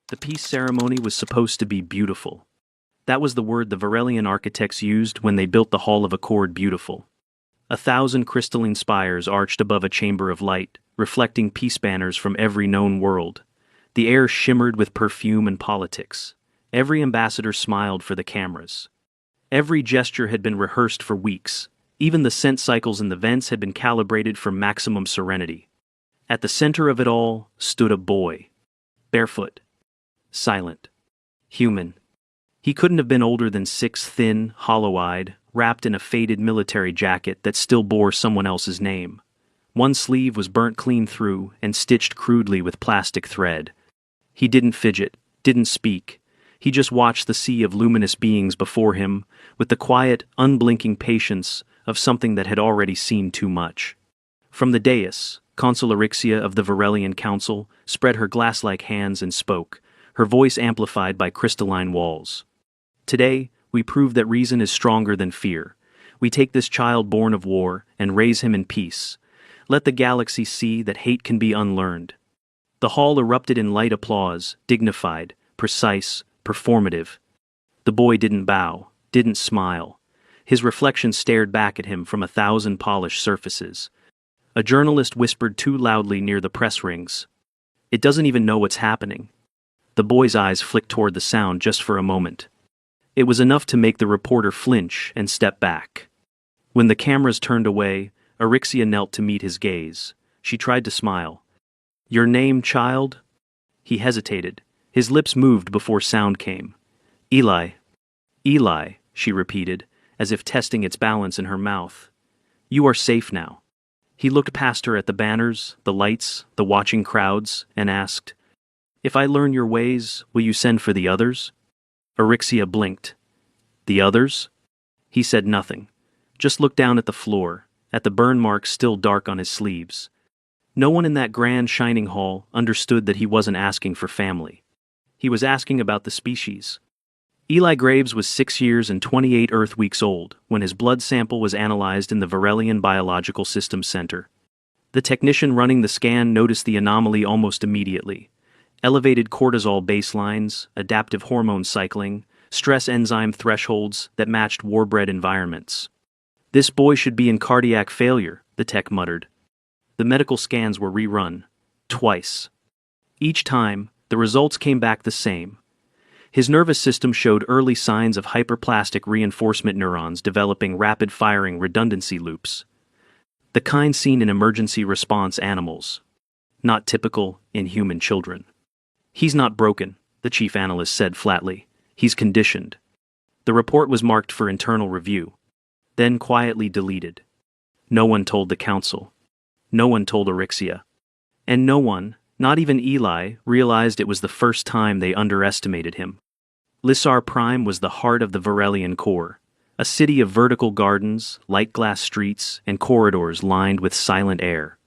The peace ceremony was supposed to be beautiful. That was the word the Varelian architects used when they built the Hall of Accord beautiful. 1,000 crystalline spires arched above a chamber of light, reflecting peace banners from every known world. The air shimmered with perfume and politics. Every ambassador smiled for the cameras. Every gesture had been rehearsed for weeks. Even the scent cycles in the vents had been calibrated for maximum serenity. At the center of it all stood a boy. Barefoot. Silent. Human. He couldn't have been older than 6, thin, hollow-eyed, wrapped in a faded military jacket that still bore someone else's name. One sleeve was burnt clean through and stitched crudely with plastic thread. He didn't fidget, didn't speak. He just watched the sea of luminous beings before him with the quiet, unblinking patience of something that had already seen too much. From the dais, Consul Erixia of the Varelian Council spread her glass-like hands and spoke, her voice amplified by crystalline walls. Today, we prove that reason is stronger than fear. We take this child born of war and raise him in peace. Let the galaxy see that hate can be unlearned. The hall erupted in light applause, dignified, precise, performative. The boy didn't bow, didn't smile. His reflection stared back at him from 1,000 polished surfaces. A journalist whispered too loudly near the press rings. "It doesn't even know what's happening." The boy's eyes flicked toward the sound just for a moment. It was enough to make the reporter flinch and step back. When the cameras turned away, Erixia knelt to meet his gaze. She tried to smile. "Your name, child?" He hesitated. His lips moved before sound came. "Eli." "Eli," she repeated, as if testing its balance in her mouth. "You are safe now." He looked past her at the banners, the lights, the watching crowds, and asked, "If I learn your ways, will you send for the others?" Erixia blinked. "The others?" He said nothing, just looked down at the floor, at the burn marks still dark on his sleeves. No one in that grand shining hall understood that he wasn't asking for family. He was asking about the species. Eli Graves was 6 years and 28 Earth weeks old when his blood sample was analyzed in the Varelian Biological Systems Center. The technician running the scan noticed the anomaly almost immediately. Elevated cortisol baselines, adaptive hormone cycling, stress enzyme thresholds that matched war-bred environments. "This boy should be in cardiac failure," the tech muttered. The medical scans were rerun. Twice. Each time, the results came back the same. His nervous system showed early signs of hyperplastic reinforcement neurons developing rapid-firing redundancy loops. The kind seen in emergency response animals. Not typical in human children. "He's not broken," the chief analyst said flatly. "He's conditioned." The report was marked for internal review, then quietly deleted. No one told the council. No one told Erixia. And no one, not even Eli, realized it was the first time they underestimated him. Lissar Prime was the heart of the Varelian core, a city of vertical gardens, light glass streets, and corridors lined with silent air.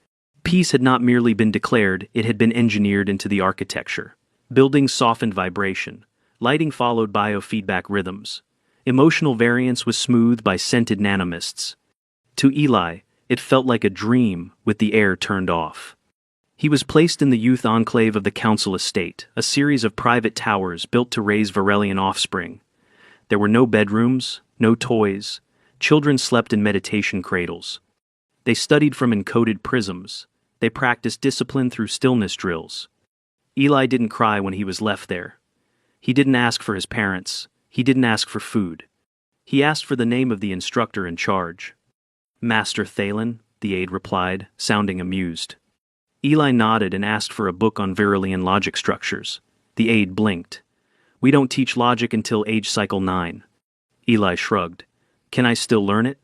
Peace had not merely been declared, it had been engineered into the architecture. Buildings softened vibration. Lighting followed biofeedback rhythms. Emotional variance was smoothed by scented nanomists. To Eli, it felt like a dream with the air turned off. He was placed in the youth enclave of the council estate, a series of private towers built to raise Varelian offspring. There were no bedrooms, no toys. Children slept in meditation cradles. They studied from encoded prisms. They practiced discipline through stillness drills. Eli didn't cry when he was left there. He didn't ask for his parents. He didn't ask for food. He asked for the name of the instructor in charge. "Master Thalen," the aide replied, sounding amused. Eli nodded and asked for a book on Varelian logic structures. The aide blinked. "We don't teach logic until age cycle 9. Eli shrugged. "Can I still learn it?"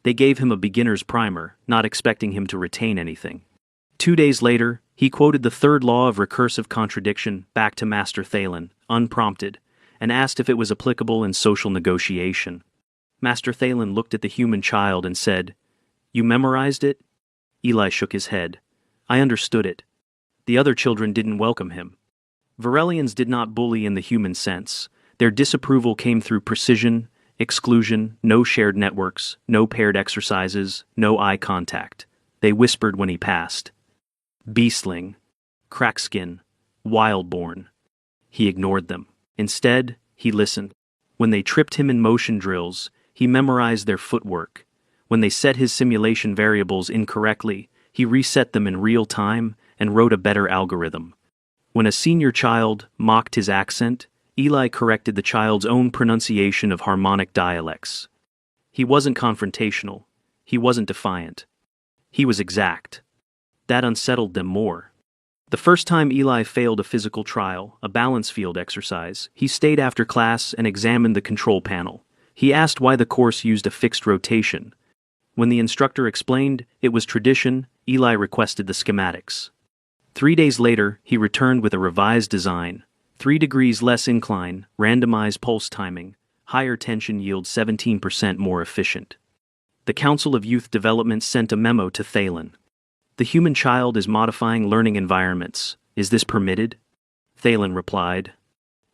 They gave him a beginner's primer, not expecting him to retain anything. 2 days later, he quoted the third law of recursive contradiction back to Master Thalen, unprompted, and asked if it was applicable in social negotiation. Master Thalen looked at the human child and said, "You memorized it?" Eli shook his head. "I understood it." The other children didn't welcome him. Varelians did not bully in the human sense. Their disapproval came through precision, exclusion, no shared networks, no paired exercises, no eye contact. They whispered when he passed. "Beastling. Crackskin. Wildborn." He ignored them. Instead, he listened. When they tripped him in motion drills, he memorized their footwork. When they set his simulation variables incorrectly, he reset them in real time and wrote a better algorithm. When a senior child mocked his accent, Eli corrected the child's own pronunciation of harmonic dialects. He wasn't confrontational. He wasn't defiant. He was exact. That unsettled them more. The first time Eli failed a physical trial, a balance field exercise, he stayed after class and examined the control panel. He asked why the course used a fixed rotation. When the instructor explained it was tradition, Eli requested the schematics. 3 days later, he returned with a revised design. 3 degrees less incline, randomized pulse timing, higher tension yield 17% more efficient. The Council of Youth Development sent a memo to Thalen. The human child is modifying learning environments. Is this permitted? Thalen replied.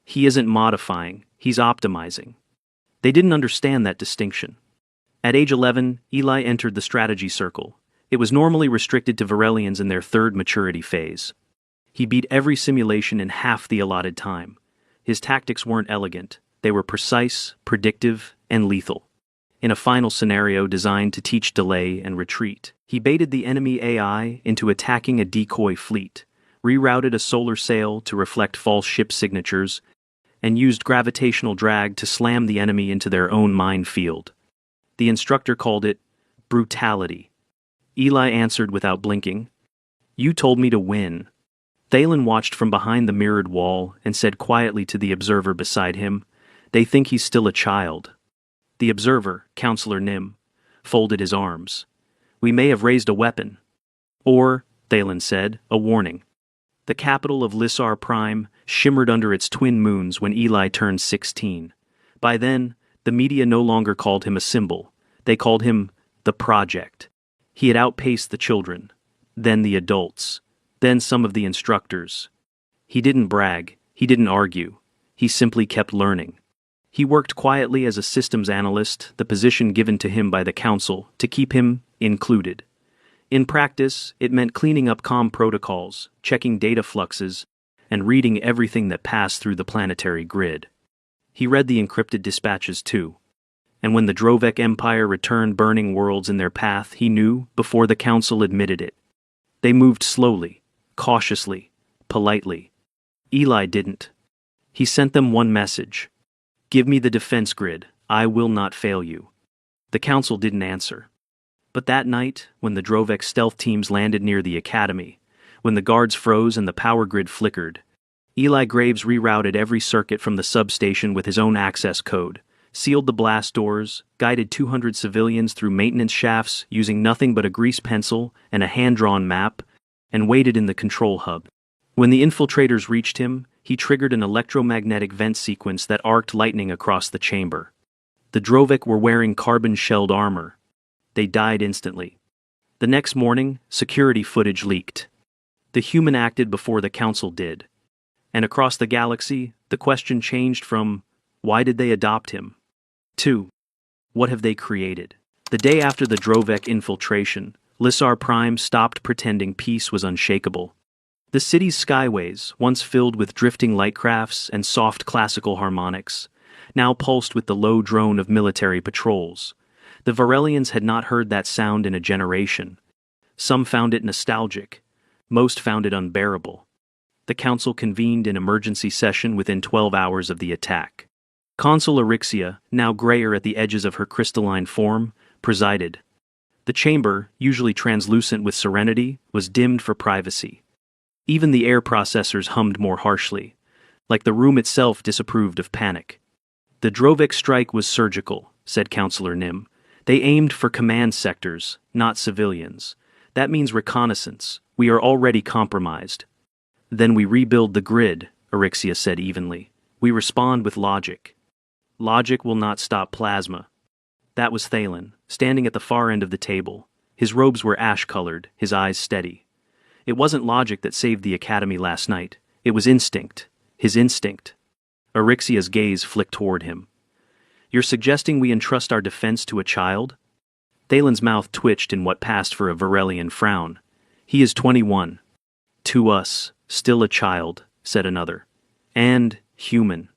He isn't modifying, he's optimizing. They didn't understand that distinction. At age 11, Eli entered the strategy circle. It was normally restricted to Varelians in their 3rd maturity phase. He beat every simulation in half the allotted time. His tactics weren't elegant. They were precise, predictive, and lethal. In a final scenario designed to teach delay and retreat, he baited the enemy AI into attacking a decoy fleet, rerouted a solar sail to reflect false ship signatures, and used gravitational drag to slam the enemy into their own minefield. The instructor called it brutality. Eli answered without blinking, "You told me to win." Thalen watched from behind the mirrored wall and said quietly to the observer beside him, "They think he's still a child." The observer, Counselor Nim, folded his arms. "We may have raised a weapon." Or, Thalen said, a warning. The capital of Lissar Prime shimmered under its twin moons when Eli turned 16. By then, the media no longer called him a symbol. They called him the Project. He had outpaced the children, then the adults, then some of the instructors. He didn't brag, he didn't argue, he simply kept learning. He worked quietly as a systems analyst, the position given to him by the council, to keep him included. In practice, it meant cleaning up comm protocols, checking data fluxes, and reading everything that passed through the planetary grid. He read the encrypted dispatches too. And when the Drovec Empire returned burning worlds in their path, he knew, before the council admitted it. They moved slowly, cautiously, politely. Eli didn't. He sent them one message. "Give me the defense grid, I will not fail you." The council didn't answer. But that night, when the Drovec stealth teams landed near the academy, when the guards froze and the power grid flickered, Eli Graves rerouted every circuit from the substation with his own access code, sealed the blast doors, guided 200 civilians through maintenance shafts using nothing but a grease pencil and a hand-drawn map, and waited in the control hub. When the infiltrators reached him, he triggered an electromagnetic vent sequence that arced lightning across the chamber. The Drovec were wearing carbon-shelled armor. They died instantly. The next morning, security footage leaked. The human acted before the council did. And across the galaxy, the question changed from, why did they adopt him? To, what have they created? The day after the Drovec infiltration, Lissar Prime stopped pretending peace was unshakable. The city's skyways, once filled with drifting light crafts and soft classical harmonics, now pulsed with the low drone of military patrols. The Varelians had not heard that sound in a generation. Some found it nostalgic. Most found it unbearable. The council convened an emergency session within 12 hours of the attack. Consul Erixia, now grayer at the edges of her crystalline form, presided. The chamber, usually translucent with serenity, was dimmed for privacy. Even the air processors hummed more harshly, like the room itself disapproved of panic. "The Drovec strike was surgical," said Counselor Nim. "They aimed for command sectors, not civilians. That means reconnaissance. We are already compromised." "Then we rebuild the grid," Erixia said evenly. "We respond with logic. Logic will not stop plasma." That was Thalen, standing at the far end of the table. His robes were ash-colored, his eyes steady. It wasn't logic that saved the academy last night. It was instinct. His instinct. Erixia's gaze flicked toward him. "You're suggesting we entrust our defense to a child?" Thalen's mouth twitched in what passed for a Varelian frown. "He is 21. To us, still a child," said another. And human.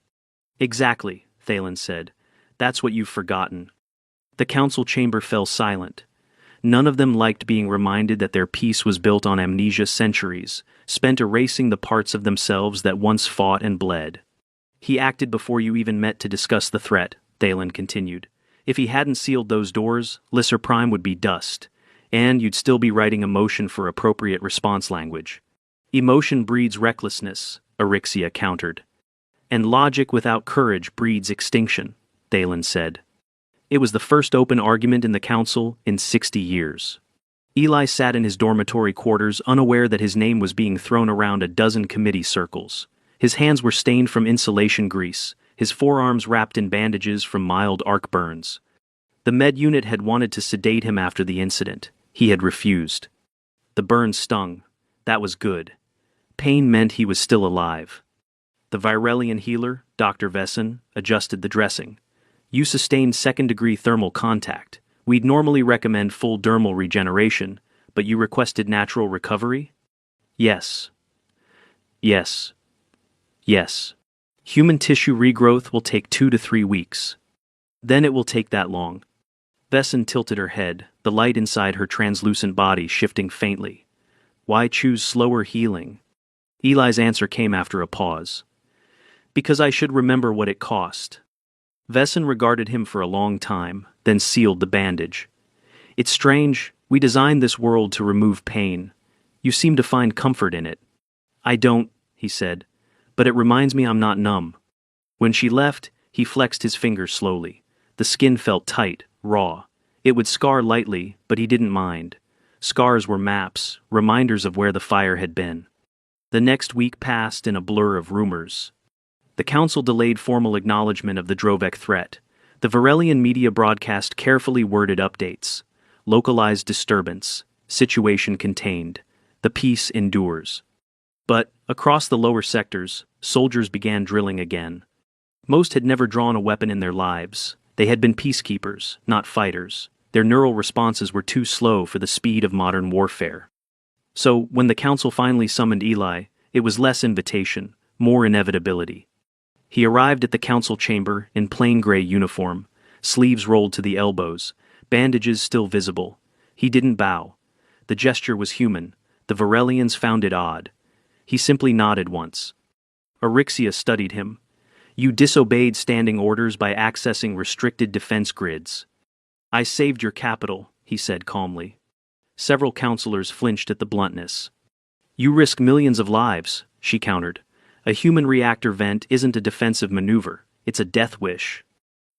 Exactly, Thalen said. That's what you've forgotten. The council chamber fell silent. None of them liked being reminded that their peace was built on amnesia centuries, spent erasing the parts of themselves that once fought and bled. He acted before you even met to discuss the threat, Thalen continued. If he hadn't sealed those doors, Lisser Prime would be dust, and you'd still be writing emotion for appropriate response language. Emotion breeds recklessness, Eryxia countered. And logic without courage breeds extinction, Thalen said. It was the first open argument in the council in 60 years. Eli sat in his dormitory quarters unaware that his name was being thrown around a dozen committee circles. His hands were stained from insulation grease, his forearms wrapped in bandages from mild arc burns. The med unit had wanted to sedate him after the incident. He had refused. The burns stung. That was good. Pain meant he was still alive. The Virelian healer, Dr. Vesson, adjusted the dressing. You sustained second-degree thermal contact. We'd normally recommend full dermal regeneration, but you requested natural recovery? Yes. Yes. Yes. Human tissue regrowth will take 2 to 3 weeks. Then it will take that long. Vesson tilted her head, the light inside her translucent body shifting faintly. Why choose slower healing? Eli's answer came after a pause. Because I should remember what it cost. Vesson regarded him for a long time, then sealed the bandage. It's strange, we designed this world to remove pain. You seem to find comfort in it. I don't, he said, but it reminds me I'm not numb. When she left, he flexed his fingers slowly. The skin felt tight, raw. It would scar lightly, but he didn't mind. Scars were maps, reminders of where the fire had been. The next week passed in a blur of rumors. The council delayed formal acknowledgement of the Drovec threat. The Virelian media broadcast carefully worded updates. Localized disturbance. Situation contained. The peace endures. But, across the lower sectors, soldiers began drilling again. Most had never drawn a weapon in their lives. They had been peacekeepers, not fighters. Their neural responses were too slow for the speed of modern warfare. So, when the council finally summoned Eli, it was less invitation, more inevitability. He arrived at the council chamber in plain gray uniform, sleeves rolled to the elbows, bandages still visible. He didn't bow. The gesture was human. The Virelians found it odd. He simply nodded once. Eryxia studied him. You disobeyed standing orders by accessing restricted defense grids. I saved your capital, he said calmly. Several counselors flinched at the bluntness. You risk millions of lives, she countered. A human reactor vent isn't a defensive maneuver, it's a death wish.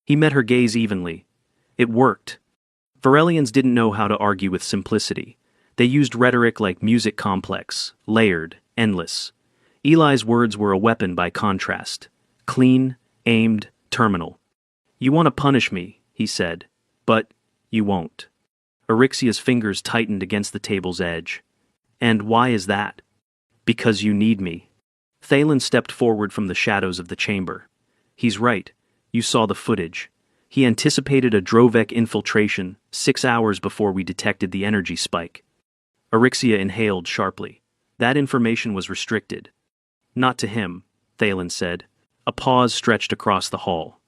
He met her gaze evenly. It worked. Virelians didn't know how to argue with simplicity. They used rhetoric like music complex, layered, endless. Eli's words were a weapon by contrast. Clean, aimed, terminal. You want to punish me, he said, but you won't. Eryxia's fingers tightened against the table's edge. And why is that? Because you need me. Thalen stepped forward from the shadows of the chamber. He's right. You saw the footage. He anticipated a Drovec infiltration 6 hours before we detected the energy spike. Eryxia inhaled sharply. That information was restricted. Not to him, Thalen said. A pause stretched across the hall.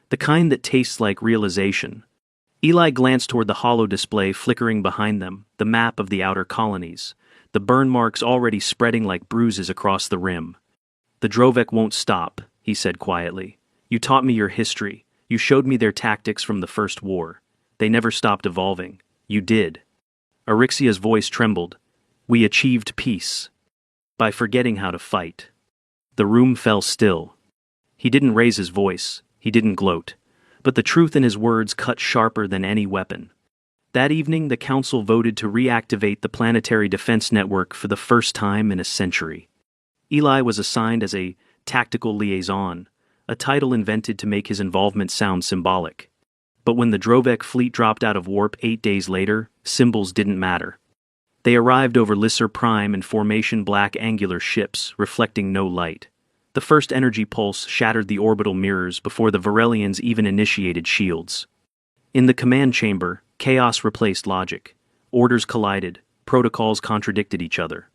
The kind that tastes like realization. Eli glanced toward the hollow display flickering behind them, the map of the outer colonies, the burn marks already spreading like bruises across the rim. The Drovec won't stop, he said quietly. You taught me your history. You showed me their tactics from the First War. They never stopped evolving. You did. Eryxia's voice trembled. We achieved peace. By forgetting how to fight. The room fell still. He didn't raise his voice. He didn't gloat. But the truth in his words cut sharper than any weapon. That evening, the council voted to reactivate the Planetary Defense Network for the first time in a century. Eli was assigned as a tactical liaison, a title invented to make his involvement sound symbolic. But when the Drovec fleet dropped out of warp 8 days later, symbols didn't matter. They arrived over Lisser Prime in formation black angular ships, reflecting no light. The first energy pulse shattered the orbital mirrors before the Virelians even initiated shields. In the command chamber, chaos replaced logic. Orders collided, protocols contradicted each other.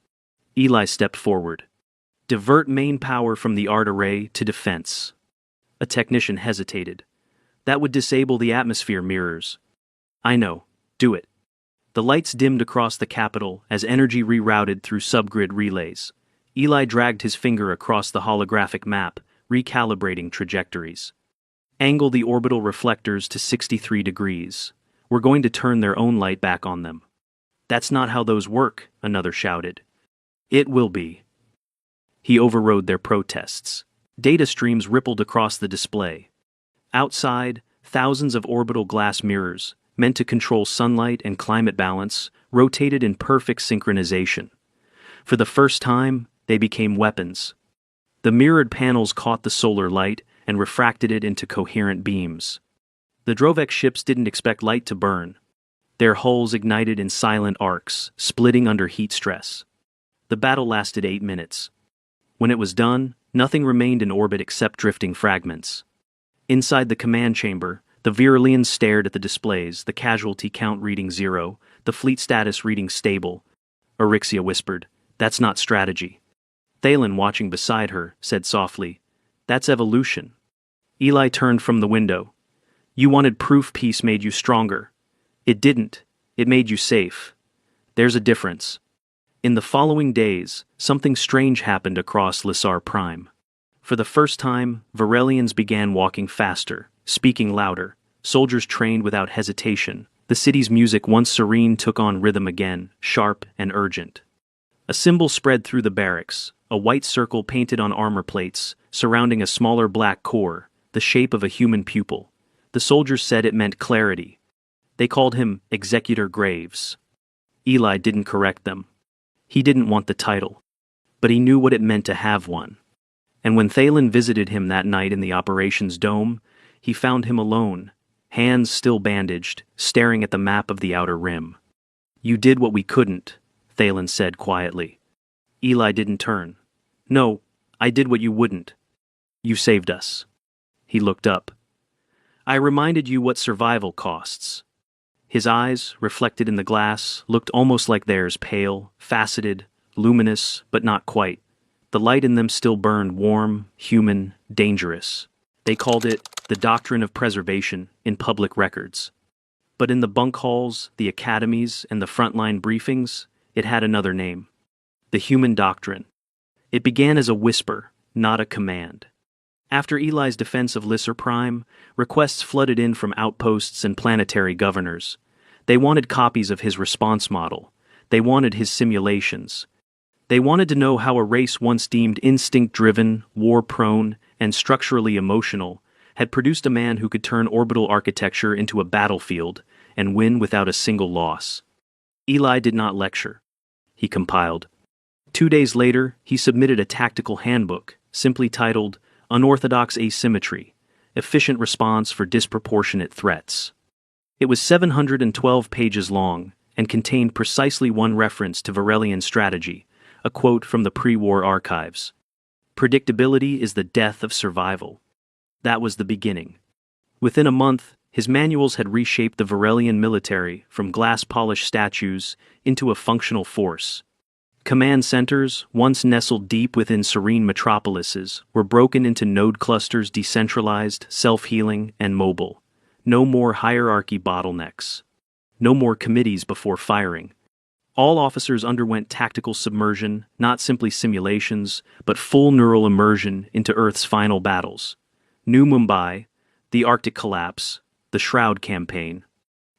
Eli stepped forward. Divert main power from the art array to defense. A technician hesitated. That would disable the atmosphere mirrors. I know. Do it. The lights dimmed across the Capitol as energy rerouted through subgrid relays. Eli dragged his finger across the holographic map, recalibrating trajectories. Angle the orbital reflectors to 63 degrees. We're going to turn their own light back on them. That's not how those work, another shouted. It will be. He overrode their protests. Data streams rippled across the display. Outside, thousands of orbital glass mirrors, meant to control sunlight and climate balance, rotated in perfect synchronization. For the first time, they became weapons. The mirrored panels caught the solar light and refracted it into coherent beams. The Drovec ships didn't expect light to burn. Their hulls ignited in silent arcs, splitting under heat stress. The battle lasted 8 minutes. When it was done, nothing remained in orbit except drifting fragments. Inside the command chamber, the Virilians stared at the displays, the casualty count reading 0, the fleet status reading stable. Erixia whispered, "That's not strategy." Thalen, watching beside her, said softly, "That's evolution." Eli turned from the window. "You wanted proof peace made you stronger. It didn't. It made you safe. There's a difference." In the following days, something strange happened across Lissar Prime. For the first time, Virelians began walking faster, speaking louder. Soldiers trained without hesitation. The city's music, once serene, took on rhythm again, sharp and urgent. A symbol spread through the barracks, a white circle painted on armor plates, surrounding a smaller black core, the shape of a human pupil. The soldiers said it meant clarity. They called him Executor Graves. Eli didn't correct them. He didn't want the title, but he knew what it meant to have one. And when Thalen visited him that night in the operations dome, he found him alone, hands still bandaged, staring at the map of the outer rim. "You did what we couldn't," Thalen said quietly. Eli didn't turn. "No, I did what you wouldn't. You saved us." He looked up. "I reminded you what survival costs." His eyes, reflected in the glass, looked almost like theirs, pale, faceted, luminous, but not quite. The light in them still burned warm, human, dangerous. They called it the doctrine of preservation in public records. But in the bunk halls, the academies, and the frontline briefings, it had another name. The human doctrine. It began as a whisper, not a command. After Eli's defense of Lissar Prime, requests flooded in from outposts and planetary governors. They wanted copies of his response model. They wanted his simulations. They wanted to know how a race once deemed instinct-driven, war-prone, and structurally emotional had produced a man who could turn orbital architecture into a battlefield and win without a single loss. Eli did not lecture. He compiled. 2 days later, he submitted a tactical handbook, simply titled Unorthodox Asymmetry, Efficient Response for Disproportionate Threats. It was 712 pages long and contained precisely one reference to Virelian strategy, a quote from the pre-war archives. "Predictability is the death of survival." That was the beginning. Within a month, his manuals had reshaped the Virelian military from glass-polished statues into a functional force. Command centers, once nestled deep within serene metropolises, were broken into node clusters, decentralized, self-healing, and mobile. No more hierarchy bottlenecks. No more committees before firing. All officers underwent tactical submersion, not simply simulations, but full neural immersion into Earth's final battles. New Mumbai, the Arctic collapse, the Shroud campaign.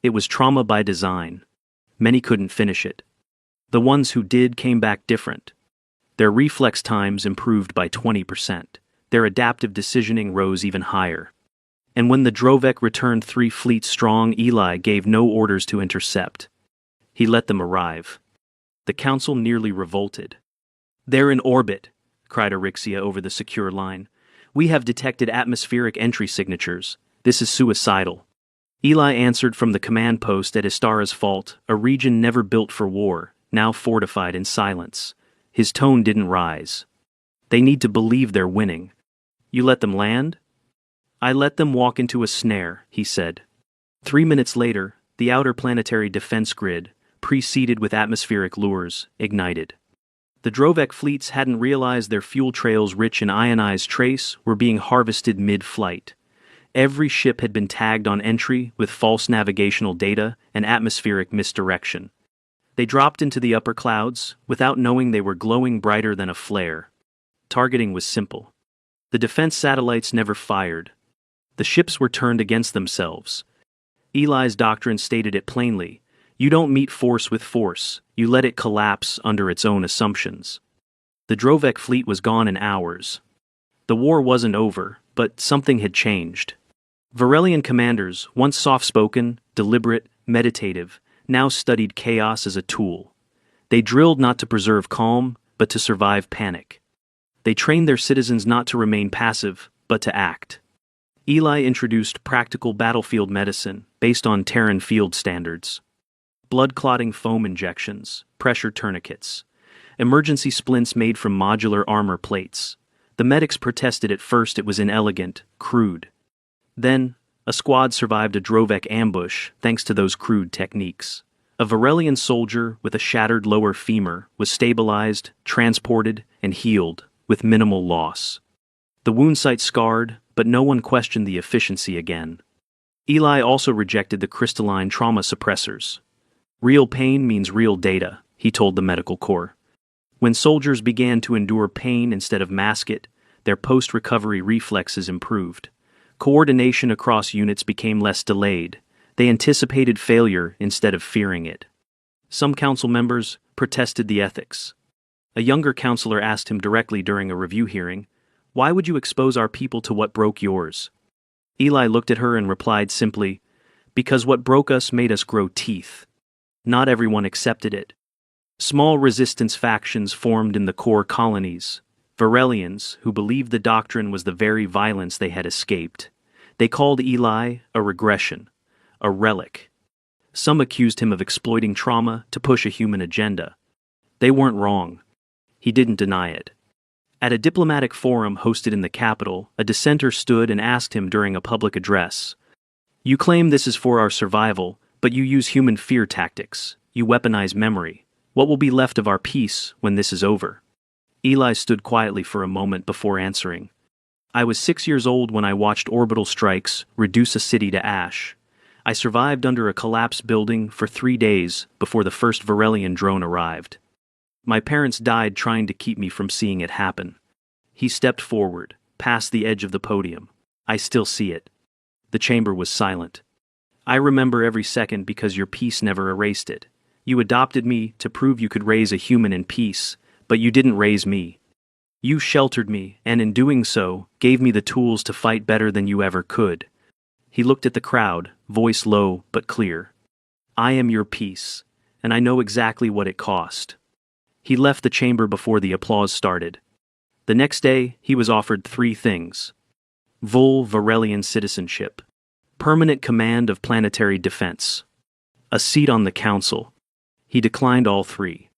It was trauma by design. Many couldn't finish it. The ones who did came back different. Their reflex times improved by 20%. Their adaptive decisioning rose even higher. And when the Drovec returned 3 fleets strong, Eli gave no orders to intercept. He let them arrive. The council nearly revolted. "They're in orbit," cried Erixia over the secure line. "We have detected atmospheric entry signatures. This is suicidal." Eli answered from the command post at Istara's Fault, a region never built for war, now fortified in silence. His tone didn't rise. "They need to believe they're winning." "You let them land?" "I let them walk into a snare," he said. 3 minutes later, the outer planetary defense grid, preceded with atmospheric lures, ignited. The Drovek fleets hadn't realized their fuel trails rich in ionized trace were being harvested mid-flight. Every ship had been tagged on entry with false navigational data and atmospheric misdirection. They dropped into the upper clouds without knowing they were glowing brighter than a flare. Targeting was simple. The defense satellites never fired. The ships were turned against themselves. Eli's doctrine stated it plainly. You don't meet force with force, you let it collapse under its own assumptions. The Drovek fleet was gone in hours. The war wasn't over, but something had changed. Varelian commanders, once soft-spoken, deliberate, meditative, now studied chaos as a tool. They drilled not to preserve calm, but to survive panic. They trained their citizens not to remain passive, but to act. Eli introduced practical battlefield medicine based on Terran field standards. Blood-clotting foam injections, pressure tourniquets, emergency splints made from modular armor plates. The medics protested at first it was inelegant, crude. Then, a squad survived a Drovek ambush thanks to those crude techniques. A Varelian soldier with a shattered lower femur was stabilized, transported, and healed with minimal loss. The wound site scarred, but no one questioned the efficiency again. Eli also rejected the crystalline trauma suppressors. Real pain means real data, he told the medical corps. When soldiers began to endure pain instead of mask it, their post-recovery reflexes improved. Coordination across units became less delayed. They anticipated failure instead of fearing it. Some council members protested the ethics. A younger counselor asked him directly during a review hearing, "Why would you expose our people to what broke yours?" Eli looked at her and replied simply, "Because what broke us made us grow teeth." Not everyone accepted it. Small resistance factions formed in the core colonies. Varelians, who believed the doctrine was the very violence they had escaped. They called Eli a regression, a relic. Some accused him of exploiting trauma to push a human agenda. They weren't wrong. He didn't deny it. At a diplomatic forum hosted in the capital, a dissenter stood and asked him during a public address, "You claim this is for our survival, but you use human fear tactics. You weaponize memory. What will be left of our peace when this is over?" Eli stood quietly for a moment before answering. "I was 6 years old when I watched orbital strikes reduce a city to ash. I survived under a collapsed building for 3 days before the first Varelian drone arrived. My parents died trying to keep me from seeing it happen." He stepped forward, past the edge of the podium. "I still see it." The chamber was silent. "I remember every second because your peace never erased it. You adopted me to prove you could raise a human in peace, but you didn't raise me. You sheltered me, and in doing so, gave me the tools to fight better than you ever could." He looked at the crowd, voice low but clear. "I am your peace, and I know exactly what it cost." He left the chamber before the applause started. The next day, he was offered 3 things. Varelian citizenship, permanent command of planetary defense, a seat on the council. He declined all 3.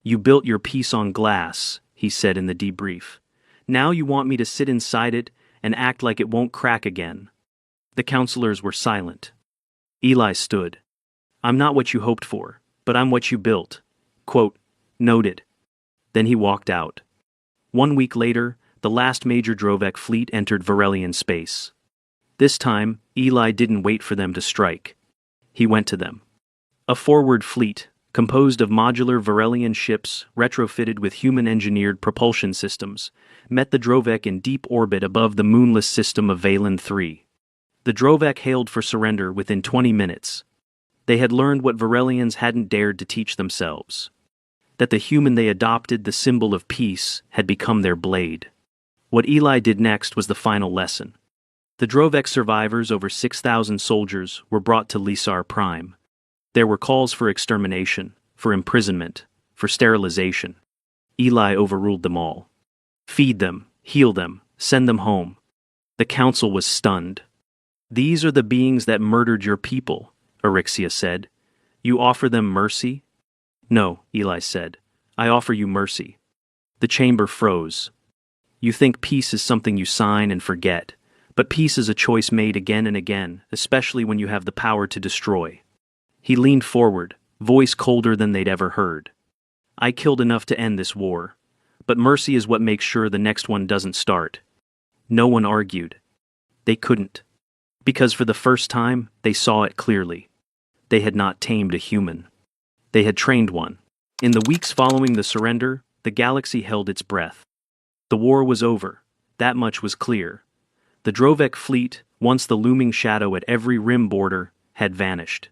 "You built your peace on glass," he said in the debrief. "Now you want me to sit inside it and act like it won't crack again." The counselors were silent. Eli stood. "I'm not what you hoped for, but I'm what you built." Quote, "Noted." Then he walked out. 1 week later, the last major Drovek fleet entered Varelian space. This time, Eli didn't wait for them to strike. He went to them. A forward fleet, composed of modular Varelian ships retrofitted with human-engineered propulsion systems, met the Drovek in deep orbit above the moonless system of Valen 3. The Drovek hailed for surrender within 20 minutes. They had learned what Varelians hadn't dared to teach themselves. That the human they adopted, the symbol of peace, had become their blade. What Eli did next was the final lesson. The Drovek survivors, over 6,000 soldiers, were brought to Lisar Prime. There were calls for extermination, for imprisonment, for sterilization. Eli overruled them all. "Feed them, heal them, send them home." The council was stunned. "These are the beings that murdered your people," Erixia said. "You offer them mercy?" "No," Eli said. "I offer you mercy." The chamber froze. You think peace is something you sign and forget, but peace is a choice made again and again, especially when you have the power to destroy. He leaned forward, voice colder than they'd ever heard. I killed enough to end this war. But mercy is what makes sure the next one doesn't start. No one argued. They couldn't. Because for the first time, they saw it clearly. They had not tamed a human. They had trained one. In the weeks following the surrender, the galaxy held its breath. The war was over. That much was clear. The Drovek fleet, once the looming shadow at every rim border, had vanished.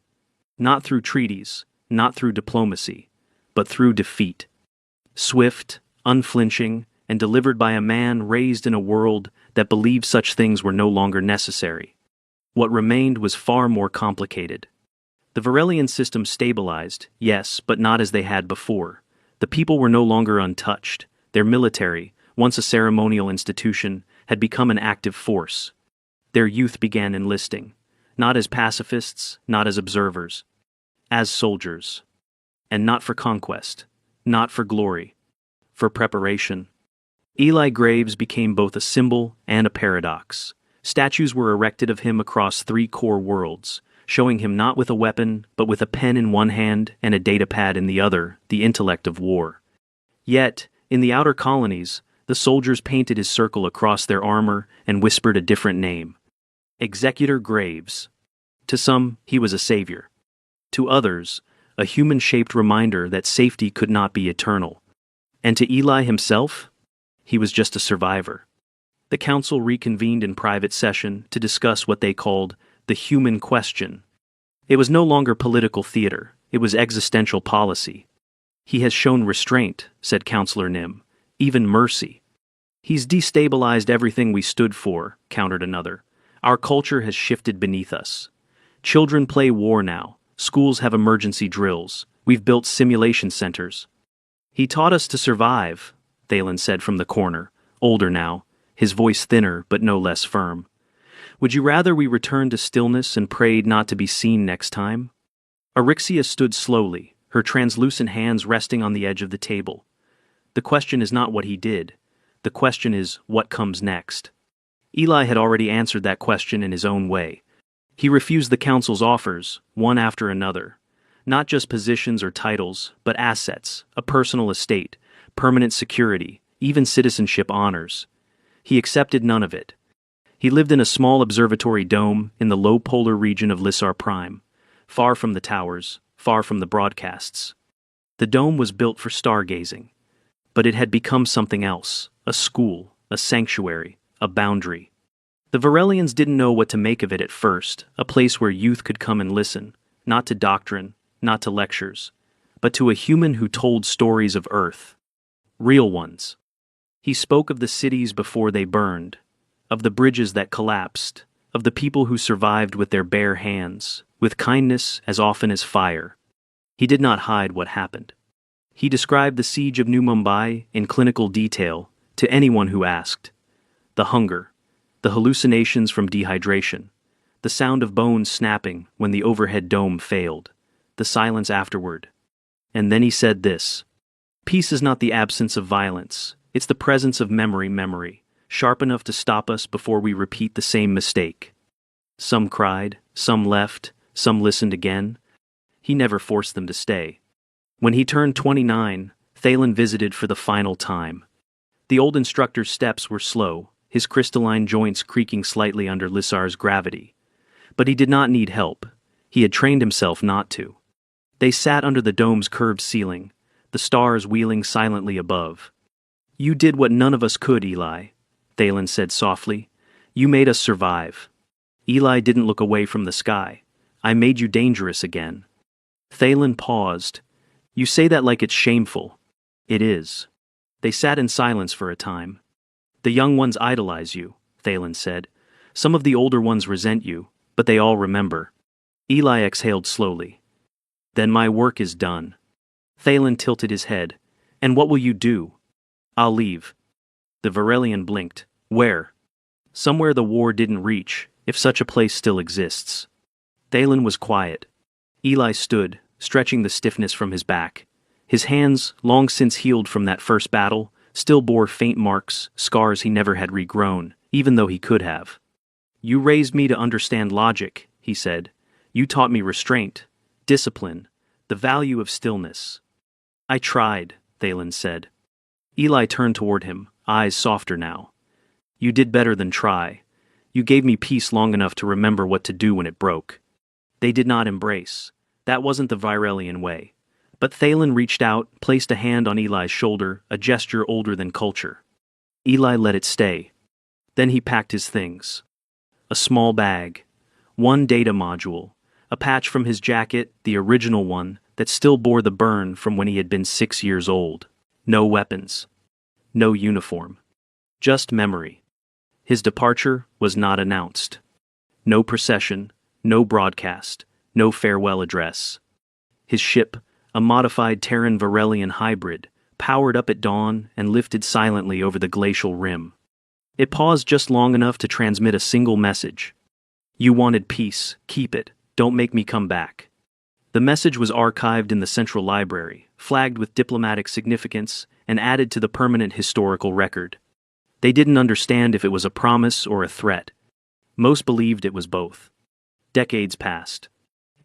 Not through treaties, not through diplomacy, but through defeat. Swift, unflinching, and delivered by a man raised in a world that believed such things were no longer necessary. What remained was far more complicated. The Varelian system stabilized, yes, but not as they had before. The people were no longer untouched. Their military, once a ceremonial institution, had become an active force. Their youth began enlisting, not as pacifists, not as observers, as soldiers. And not for conquest, not for glory, for preparation. Eli Graves became both a symbol and a paradox. Statues were erected of him across 3 core worlds, showing him not with a weapon, but with a pen in one hand and a datapad in the other, the intellect of war. Yet, in the outer colonies, the soldiers painted his circle across their armor and whispered a different name. Executor Graves. To some, he was a savior. To others, a human-shaped reminder that safety could not be eternal. And to Eli himself, he was just a survivor. The council reconvened in private session to discuss what they called the human question. It was no longer political theater, it was existential policy. He has shown restraint, said Counselor Nim, even mercy. He's destabilized everything we stood for, countered another. Our culture has shifted beneath us. Children play war now. Schools have emergency drills. We've built simulation centers. He taught us to survive, Thalen said from the corner, older now, his voice thinner but no less firm. Would you rather we returned to stillness and prayed not to be seen next time? Arixia stood slowly, her translucent hands resting on the edge of the table. The question is not what he did. The question is what comes next. Eli had already answered that question in his own way. He refused the council's offers, one after another. Not just positions or titles, but assets, a personal estate, permanent security, even citizenship honors. He accepted none of it. He lived in a small observatory dome in the low polar region of Lissar Prime, far from the towers, far from the broadcasts. The dome was built for stargazing, but it had become something else, a school, a sanctuary, a boundary. The Varelians didn't know what to make of it at first, a place where youth could come and listen, not to doctrine, not to lectures, but to a human who told stories of Earth. Real ones. He spoke of the cities before they burned, of the bridges that collapsed, of the people who survived with their bare hands, with kindness as often as fire. He did not hide what happened. He described the siege of New Mumbai in clinical detail to anyone who asked. The hunger, the hallucinations from dehydration, the sound of bones snapping when the overhead dome failed, the silence afterward. And then he said this: peace is not the absence of violence, it's the presence of memory, sharp enough to stop us before we repeat the same mistake. Some cried, some left, some listened again. He never forced them to stay. When he turned 29, Thalen visited for the final time. The old instructor's steps were slow, his crystalline joints creaking slightly under Lissar's gravity. But he did not need help. He had trained himself not to. They sat under the dome's curved ceiling, the stars wheeling silently above. You did what none of us could, Eli, Thalen said softly. You made us survive. Eli didn't look away from the sky. I made you dangerous again. Thalen paused. You say that like it's shameful. It is. They sat in silence for a time. The young ones idolize you, Thalen said. Some of the older ones resent you, but they all remember. Eli exhaled slowly. Then my work is done. Thalen tilted his head. And what will you do? I'll leave. The Varelian blinked. Where? Somewhere the war didn't reach, if such a place still exists. Thalen was quiet. Eli stood, stretching the stiffness from his back. His hands, long since healed from that first battle, still bore faint marks, scars he never had regrown, even though he could have. You raised me to understand logic, he said. You taught me restraint, discipline, the value of stillness. I tried, Thalen said. Eli turned toward him, eyes softer now. You did better than try. You gave me peace long enough to remember what to do when it broke. They did not embrace. That wasn't the Virelian way. But Thalen reached out, placed a hand on Eli's shoulder, a gesture older than culture. Eli let it stay. Then he packed his things. A small bag. One data module. A patch from his jacket, the original one, that still bore the burn from when he had been 6 years old. No weapons. No uniform. Just memory. His departure was not announced. No procession, no broadcast, no farewell address. His ship, a modified Terran Virelian hybrid, powered up at dawn and lifted silently over the glacial rim. It paused just long enough to transmit a single message. You wanted peace, keep it, don't make me come back. The message was archived in the Central Library, flagged with diplomatic significance, and added to the permanent historical record. They didn't understand if it was a promise or a threat. Most believed it was both. Decades passed.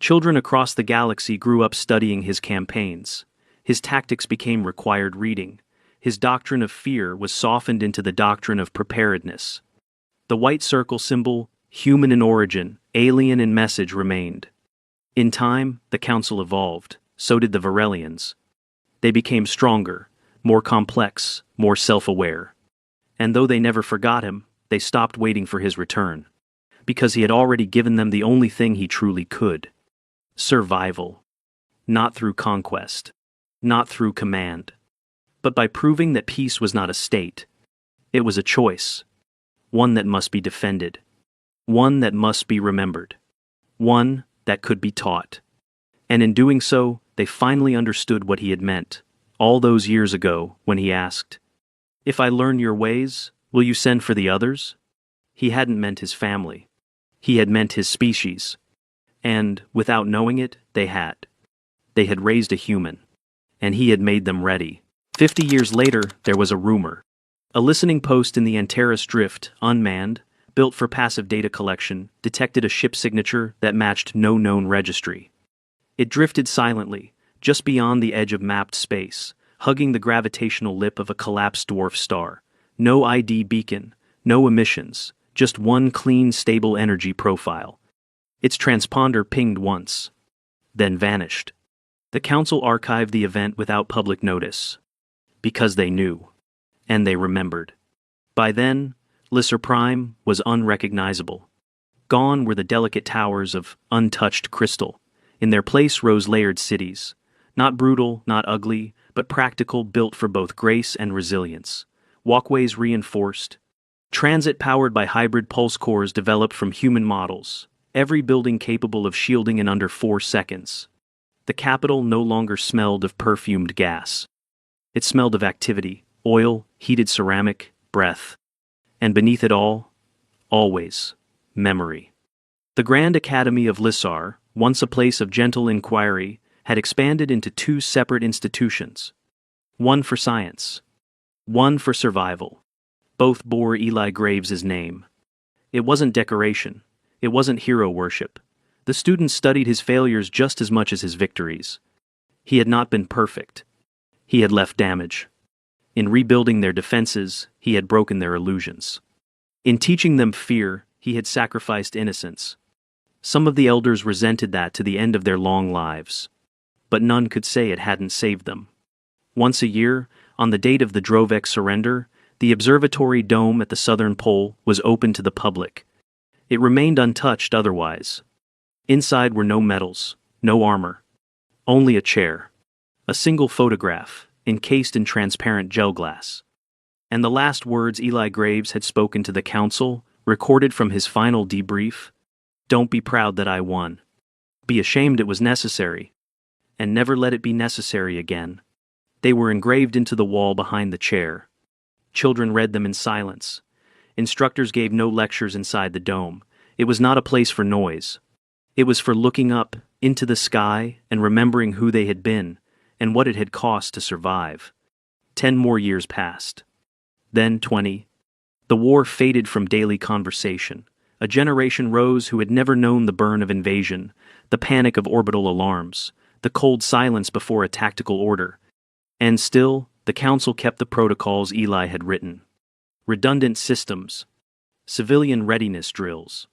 Children across the galaxy grew up studying his campaigns. His tactics became required reading. His doctrine of fear was softened into the doctrine of preparedness. The white circle symbol, human in origin, alien in message, remained. In time, the Council evolved. So did the Virelians. They became stronger, more complex, more self-aware. And though they never forgot him, they stopped waiting for his return. Because he had already given them the only thing he truly could. Survival. Not through conquest. Not through command. But by proving that peace was not a state. It was a choice. One that must be defended. One that must be remembered. One that could be taught. And in doing so, they finally understood what he had meant, all those years ago when he asked, "If I learn your ways, will you send for the others?" He hadn't meant his family. He had meant his species. And, without knowing it, they had. They had raised a human. And he had made them ready. 50 years later, there was a rumor. A listening post in the Antares Drift, unmanned, built for passive data collection, detected a ship signature that matched no known registry. It drifted silently, just beyond the edge of mapped space, hugging the gravitational lip of a collapsed dwarf star. No ID beacon, no emissions, just one clean, stable energy profile. Its transponder pinged once, then vanished. The Council archived the event without public notice. Because they knew. And they remembered. By then, Lisser Prime was unrecognizable. Gone were the delicate towers of untouched crystal. In their place rose layered cities. Not brutal, not ugly, but practical, built for both grace and resilience. Walkways reinforced. Transit powered by hybrid pulse cores developed from human models. Every building capable of shielding in under 4 seconds. The capital no longer smelled of perfumed gas. It smelled of activity, oil, heated ceramic, breath. And beneath it all, always, memory. The Grand Academy of Lissar, once a place of gentle inquiry, had expanded into 2 separate institutions. One for science. One for survival. Both bore Eli Graves' name. It wasn't decoration. It wasn't hero worship. The students studied his failures just as much as his victories. He had not been perfect. He had left damage. In rebuilding their defenses, he had broken their illusions. In teaching them fear, he had sacrificed innocence. Some of the elders resented that to the end of their long lives. But none could say it hadn't saved them. Once a year, on the date of the Drovek surrender, the observatory dome at the southern pole was open to the public. It remained untouched otherwise. Inside were no medals, no armor. Only a chair. A single photograph, encased in transparent gel glass. And the last words Eli Graves had spoken to the Council, recorded from his final debrief: "Don't be proud that I won. Be ashamed it was necessary. And never let it be necessary again." They were engraved into the wall behind the chair. Children read them in silence. Instructors gave no lectures inside the dome. It was not a place for noise. It was for looking up, into the sky, and remembering who they had been, and what it had cost to survive. 10 more years passed. Then 20. The war faded from daily conversation. A generation rose who had never known the burn of invasion, the panic of orbital alarms, the cold silence before a tactical order. And still, the Council kept the protocols Eli had written. Redundant systems. Civilian readiness drills.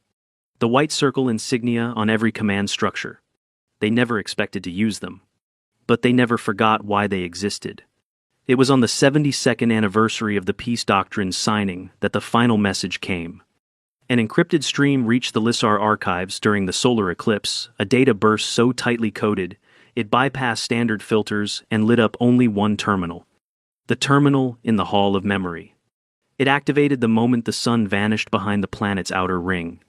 The white circle insignia on every command structure. They never expected to use them. But they never forgot why they existed. It was on the 72nd anniversary of the peace doctrine's signing that the final message came. An encrypted stream reached the Lissar archives during the solar eclipse, a data burst so tightly coded, it bypassed standard filters and lit up only one terminal. The terminal in the Hall of Memory. It activated the moment the sun vanished behind the planet's outer ring.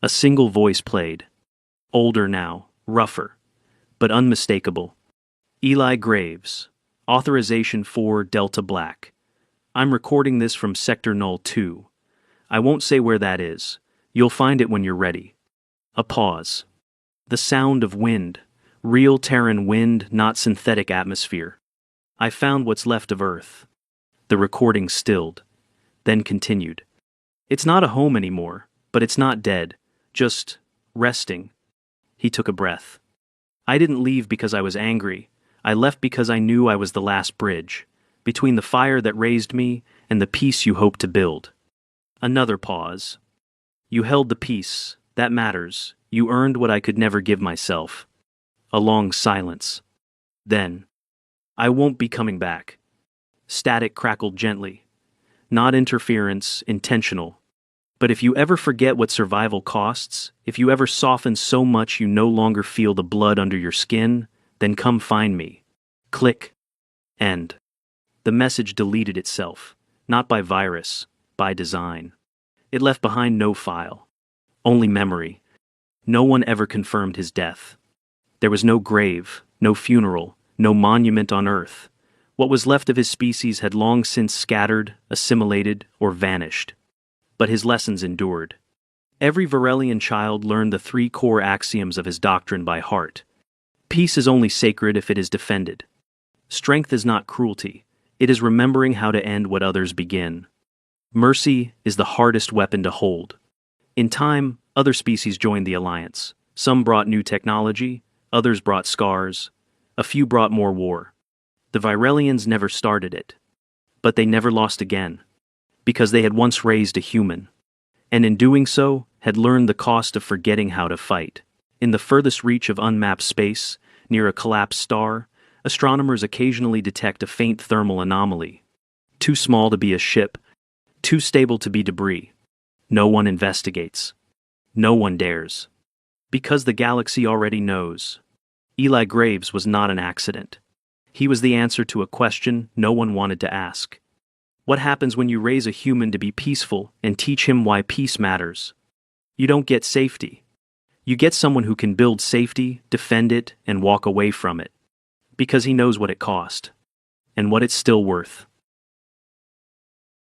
A single voice played. Older now, rougher, but unmistakable. Eli Graves. Authorization for Delta Black. I'm recording this from Sector Null 2. I won't say where that is. You'll find it when you're ready. A pause. The sound of wind. Real Terran wind, not synthetic atmosphere. I found what's left of Earth. The recording stilled, then continued. It's not a home anymore, but it's not dead, just resting. He took a breath. I didn't leave because I was angry. I left because I knew I was the last bridge, between the fire that raised me and the peace you hoped to build. Another pause. You held the peace, that matters. You earned what I could never give myself. A long silence. Then, I won't be coming back. Static crackled gently. Not interference, intentional. But if you ever forget what survival costs, if you ever soften so much you no longer feel the blood under your skin, then come find me. Click. End. The message deleted itself, not by virus, by design. It left behind no file. Only memory. No one ever confirmed his death. There was no grave, no funeral, no monument on Earth. What was left of his species had long since scattered, assimilated, or vanished. But his lessons endured. Every Varelian child learned the 3 core axioms of his doctrine by heart. Peace is only sacred if it is defended. Strength is not cruelty. It is remembering how to end what others begin. Mercy is the hardest weapon to hold. In time, other species joined the alliance. Some brought new technology, others brought scars, a few brought more war. The Virelians never started it. But they never lost again. Because they had once raised a human. And in doing so, had learned the cost of forgetting how to fight. In the furthest reach of unmapped space, near a collapsed star, astronomers occasionally detect a faint thermal anomaly. Too small to be a ship, too stable to be debris. No one investigates. No one dares. Because the galaxy already knows. Eli Graves was not an accident. He was the answer to a question no one wanted to ask. What happens when you raise a human to be peaceful and teach him why peace matters? You don't get safety. You get someone who can build safety, defend it, and walk away from it. Because he knows what it cost. And what it's still worth.